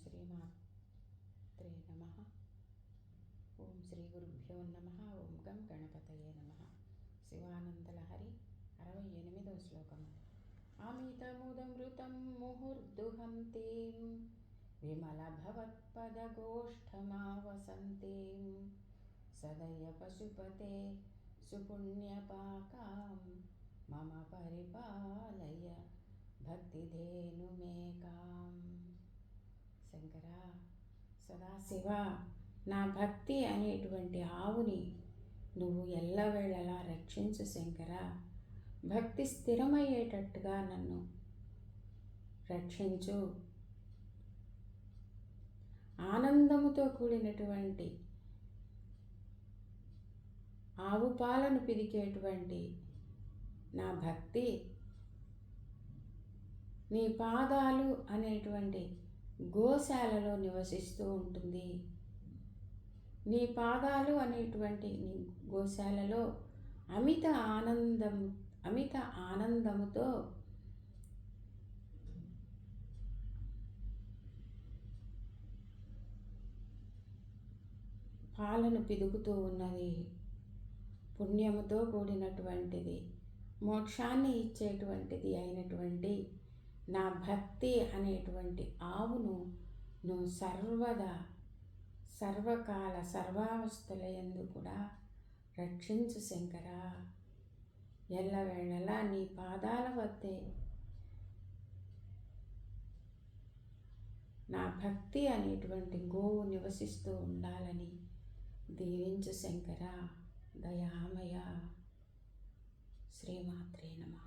శ్రీమాత్రే నమః. ఓం శ్రీ గురుభ్యో నమః. ఓం గం గణపతయే నమః. శివానందలహరి 68వ శ్లోకము. అమితముదమృతం ముహుర్దుహం తీం విమలభవత్పదగోష్ఠమావసంతీం సదయ పశుపతే సుపుణ్యపాకాం మమ పరిపాలయ భక్తిధేనుమేకాం. శంకర, సదాశివ, నా భక్తి అనేటువంటి ఆవుని నువ్వు ఎల్లవేళలా రక్షించు శంకర. భక్తి స్థిరమయ్యేటట్టుగా నన్ను రక్షించు. ఆనందముతో కూడినటువంటి ఆవు పాలను పిదికేటువంటి నా భక్తి నీ పాదాలు అనేటువంటి గోశాలలో నివసిస్తూ ఉంటుంది. నీ పాదాలు అనేటువంటి నీ గోశాలలో అమిత ఆనందముతో పాలను పిదుగుతూ ఉన్నది. పుణ్యముతో కూడినటువంటిది, మోక్షాన్ని ఇచ్చేటువంటిది అయినటువంటి నా భక్తి అనేటువంటి ఆవును నువ్వు సర్వదా సర్వకాల సర్వావస్థలయందు కూడా రక్షించు శంకర. ఎల్లవేళలా నీ పాదాల వద్దే నా భక్తి అనేటువంటి గోవు నివసిస్తూ ఉండాలని దీవించు శంకర. దయామయ. శ్రీమాత్రే నమః.